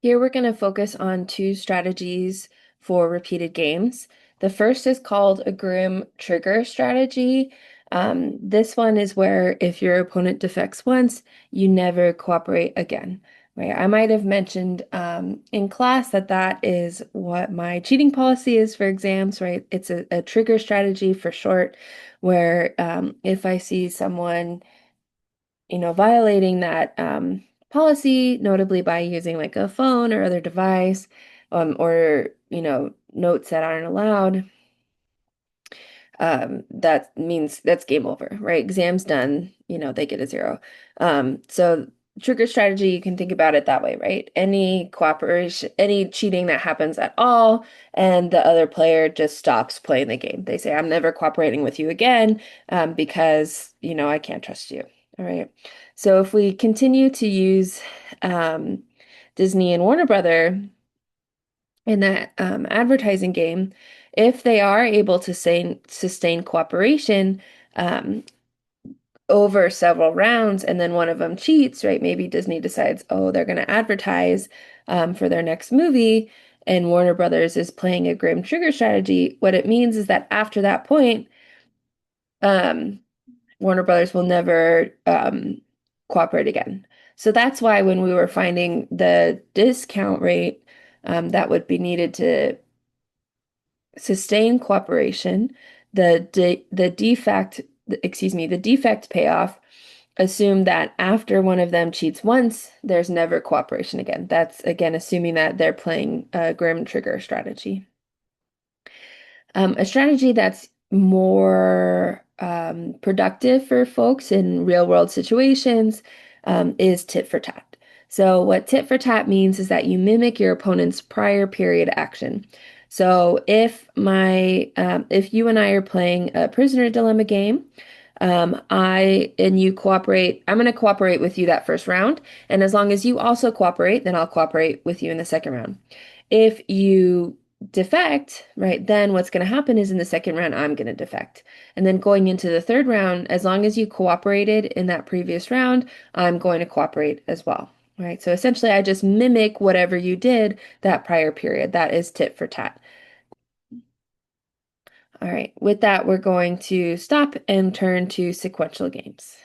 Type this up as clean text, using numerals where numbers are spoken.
Here we're going to focus on two strategies for repeated games. The first is called a grim trigger strategy. This one is where if your opponent defects once, you never cooperate again. Right? I might have mentioned in class that that is what my cheating policy is for exams, right? It's a trigger strategy for short, where if I see someone violating that policy, notably by using like a phone or other device, or notes that aren't allowed, that means that's game over, right? Exam's done, they get a zero. So trigger strategy, you can think about it that way, right? Any cooperation, any cheating that happens at all, and the other player just stops playing the game. They say, I'm never cooperating with you again, because, I can't trust you. All right. So if we continue to use um, Disney and Warner Brother in that advertising game, if they are able to sustain cooperation um, over several rounds and then one of them cheats, right? Maybe Disney decides, oh, they're going to advertise for their next movie, and Warner Brothers is playing a grim trigger strategy. What it means is that after that point, um, Warner Brothers will never cooperate again. So that's why when we were finding the discount rate that would be needed to sustain cooperation, the defect payoff assume that after one of them cheats once, there's never cooperation again. That's again assuming that they're playing a grim trigger strategy. A strategy that's more productive for folks in real world situations is tit for tat. So, what tit for tat means is that you mimic your opponent's prior period action. So, if you and I are playing a prisoner dilemma game, you cooperate, I'm going to cooperate with you that first round, and as long as you also cooperate, then I'll cooperate with you in the second round. If you defect, right, then what's going to happen is in the second round, I'm going to defect. And then going into the third round, as long as you cooperated in that previous round, I'm going to cooperate as well. Right. So essentially, I just mimic whatever you did that prior period. That is tit for tat. All right. With that, we're going to stop and turn to sequential games.